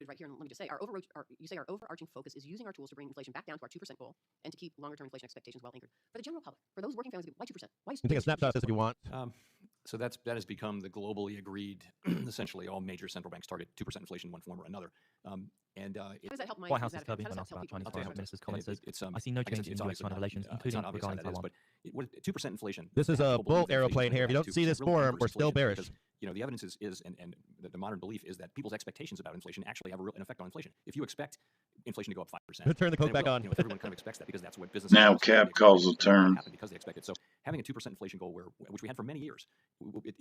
right here, and let me just say, you say our overarching focus is using our tools to bring inflation back down to our 2% goal and to keep longer-term inflation expectations well anchored. For the general public, for those working families, why 2%? Why is you can take a snapshot of this if you want. So that has become the globally agreed, essentially all major central banks target 2% inflation in one form or another. How does that help White House is curbing when asked about Chinese foreign minister's comments. I see no change in U.S.-China relations, including regarding Taiwan. 2% inflation. This is a bull aeroplane here. If you don't see this form, we're still bearish. Because, the evidence is and the modern belief is that people's expectations about inflation actually have an effect on inflation. If you expect inflation to go up 5%, turn the code back on. Everyone kind of expects that because that's what business. Now Cap calls a turn. Because they expect it. So having a 2% inflation goal, which we had for many years,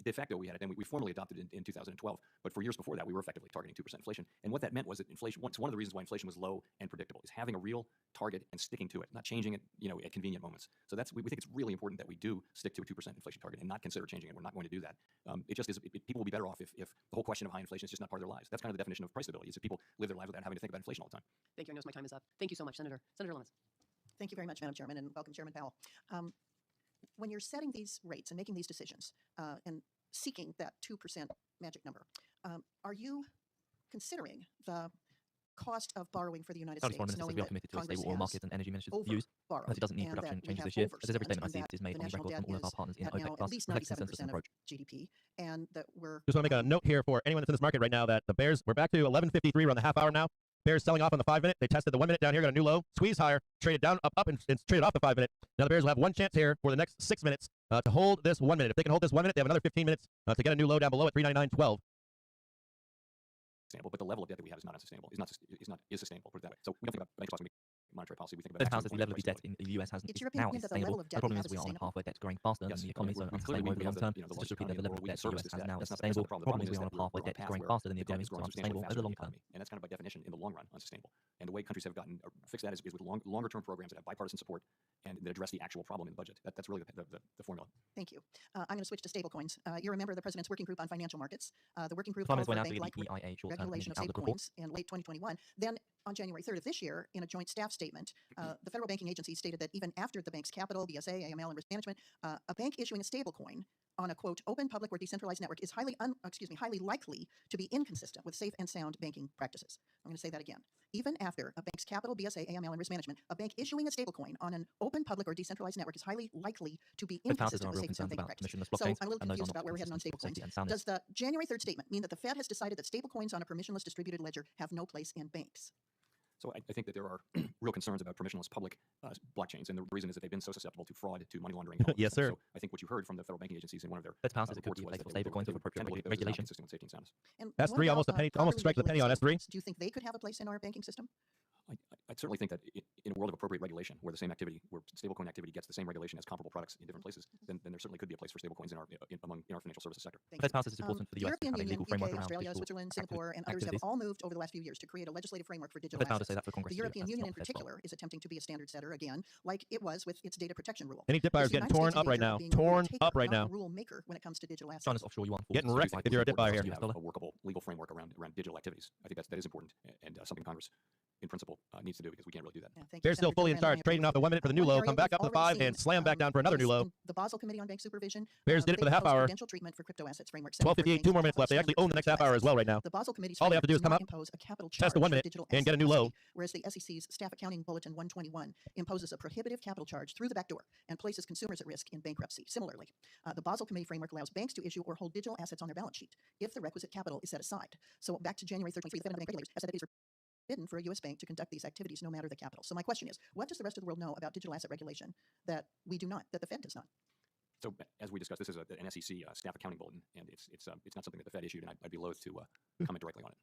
de facto we had it, and we formally adopted it in 2012. But for years before that, we were effectively targeting 2% inflation. And what that meant was that inflation. It's one of the reasons why inflation was low and predictable is having a real target and sticking to it, not changing it, at convenient moments. So we think it's really important that we do stick to a 2% inflation target and not consider changing it. We're not going to do that. It just is. People will be better off if the whole question of high inflation is just not part of their lives. That's kind of the definition of price stability, is that people live their lives without having to think about inflation all the time. Thank you. I know my time is up. Thank you so much, Senator Lummis. Thank you very much, Madam Chairman, and welcome, Chairman Powell. When you're setting these rates and making these decisions and seeking that 2% magic number, are you considering the cost of borrowing for the United States, knowing we are that committed to a Congress stable oil market and energy ministers' views, borrowed, as it doesn't need and production that changes we this year, have as every statement I overspent, see and is made the on national record debt from all of our is partners in at OPEC now Plus at least to reflect consensus 97% of approach. GDP, and that we're just want to make a note here for anyone that's in this market right now that the bears, we're back to 11:53. We're on the half hour now. Bears selling off on the 5-minute. They tested the 1 minute down here, got a new low, squeezed higher, traded down, up, and traded off the 5-minute. Now the Bears will have one chance here for the next 6 minutes to hold this 1 minute. If they can hold this 1 minute, they have another 15 minutes to get a new low down below at 399.12. But the level of debt that we have is not unsustainable. Is sustainable. Put it that way. So we don't think about bank policy, monetary policy. We think about. The House says the level of debt in the US is now sustainable. The problem is we are on a pathway debt growing faster than the economy, so unsustainable over the long term. So just repeat that the level of debt the US has now is sustainable. The problem is we are on a pathway debt growing faster than the economy, so unsustainable over the long term. And that's kind of by definition, in the long run, unsustainable. And the way countries have gotten fixed that is with longer term programs that have bipartisan support and that address the actual problem in the budget. That's really the formula. Thank you. I'm going to switch to stablecoins. You're a member of the President's Working Group on Financial Markets. The working group called for a bank-like regulation of stablecoins in late 2021. Then on January 3rd of this year, in a joint staff statement, the federal banking agency stated that even after the bank's capital, BSA, AML, and risk management, a bank issuing a stablecoin on a, quote, open, public, or decentralized network is highly likely to be inconsistent with safe and sound banking practices. I'm going to say that again. Even after a bank's capital, BSA, AML, and risk management, a bank issuing a stablecoin on an open, public, or decentralized network is highly likely to be inconsistent with safe and sound banking practices. So I'm a little confused about where we're heading on stablecoins. Does the January 3rd statement mean that the Fed has decided that stablecoins on a permissionless distributed ledger have no place in banks? So I think that there are real concerns about permissionless public blockchains, and the reason is that they've been so susceptible to fraud, to money laundering. Yes, sir. So I think what you heard from the federal banking agencies in one of their reports was that that stablecoins of appropriate regulation. Consistent with safety and soundness. And S3 almost almost strike the penny on S3. Do you think they could have a place in our banking system? I certainly think that in a world of appropriate regulation, where the same activity, where stablecoin activity gets the same regulation as comparable products in different places, then there certainly could be a place for stablecoins in our financial services sector. Fed House is important for the US to European have a Union, legal framework UK, around Australia, digital Switzerland, Singapore, and others have all moved over the last few years to create a legislative framework for digital Fed assets. say that for Congress The to do. European That's Union in not Fed's fault. particular is attempting to be a standard setter again, like it was with its data protection rule. Any dip buyers getting torn up right now. Torn up right now. Rule maker when it comes to digital assets. China's offshore yuan. Getting wrecked if you're a dip buyer here. Have a workable legal framework around digital activities. I think that is important and something Congress, in principle, needs to do because we can't really do that. Yeah, They're still fully in charge, trading off the 1 minute for the new low, come back up to 5 and slam back down for another new low. The Basel Committee on Bank Supervision. Bears did it for the half hour. Treatment for crypto assets framework. 12:58, 2 more minutes left. They actually own the next half hour as well right now. The Basel Committee's all they have to do is come up, impose a capital test the 1 minute, and get a new low. Whereas the SEC's Staff Accounting Bulletin 121 imposes a prohibitive capital charge through the back door and places consumers at risk in bankruptcy. Similarly, the Basel Committee framework allows banks to issue or hold digital assets on their balance sheet if the requisite capital is set aside. So back to January 3rd, the Fed and the bank regulators has said it is forbidden for a U.S. bank to conduct these activities no matter the capital. So my question is, what does the rest of the world know about digital asset regulation that we do not, that the Fed does not? So as we discussed, this is an SEC staff accounting bulletin, and it's not something that the Fed issued, and I'd be loath to comment directly on it.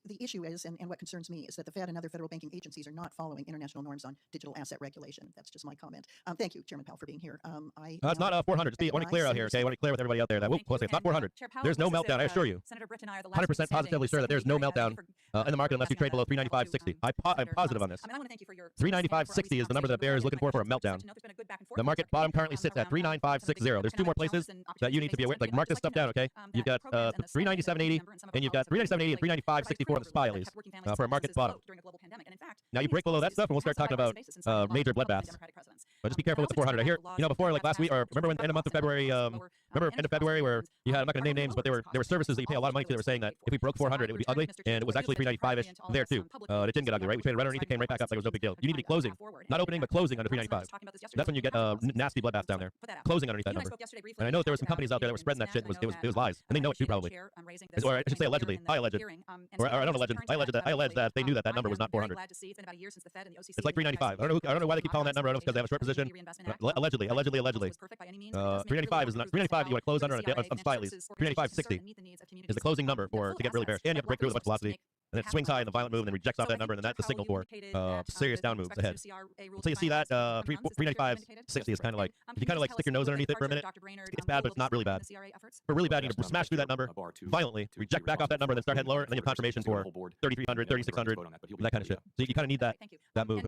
The issue is, and what concerns me, is that the Fed and other federal banking agencies are not following international norms on digital asset regulation. That's just my comment. Thank you, Chairman Powell, for being here. It's not 400. I want to clear out here, okay? I want to clear with everybody out there that it's not 400. There's no meltdown, I assure you. 100% positively sure that there's no meltdown in the market unless you trade below 395.60. I'm positive on this. 395.60 is the number that Bear is looking for a meltdown. The market bottom currently sits at 395.60. There's 2 more places that you need to be aware. Like, mark this stuff down, okay? You've got 397.80, and you've got 397.80 and 395.64 on the SPY, at least, for a market bottom. Now you break below that stuff, and we'll start talking about major bloodbaths. But just be careful with the 400. I hear, before, like last week, or remember when in the month of February, Remember end of February where you had, I'm not going to name names, but there were services that you pay a lot of money to that were saying that if we broke 400, it would be ugly, and it was actually 395-ish there too. It didn't get ugly, right? We traded right underneath, it came right back up like it was no big deal. You need to be closing, not opening, but closing under 395. That's when you get nasty bloodbaths down there. Closing underneath that number. And I know that there were some companies out there that were spreading that shit. It was lies, and they know it too probably. Or I should say allegedly. I alleged, or I don't allege. I alleged that they knew that number was not 400. It's like 395. I don't know why they keep calling that number. I don't know if it's because they have a short position. Allegedly. 395 is not 395. You want to close under on spy at least. 395.60 is the closing number to get really bearish, and you have to break through with a bunch of velocity. And it swings high in the violent move, and then rejects off that number, and then that's the signal for serious down moves ahead. So you see that 395.60 is kind of like, if you kind of like stick your nose underneath it for a minute, it's bad, but it's not really bad. For really bad, you need to smash through that number violently, reject back off that number, then start heading lower, and then you have confirmation for 3,300, 3,600, that kind of shit. So you kind of need that move.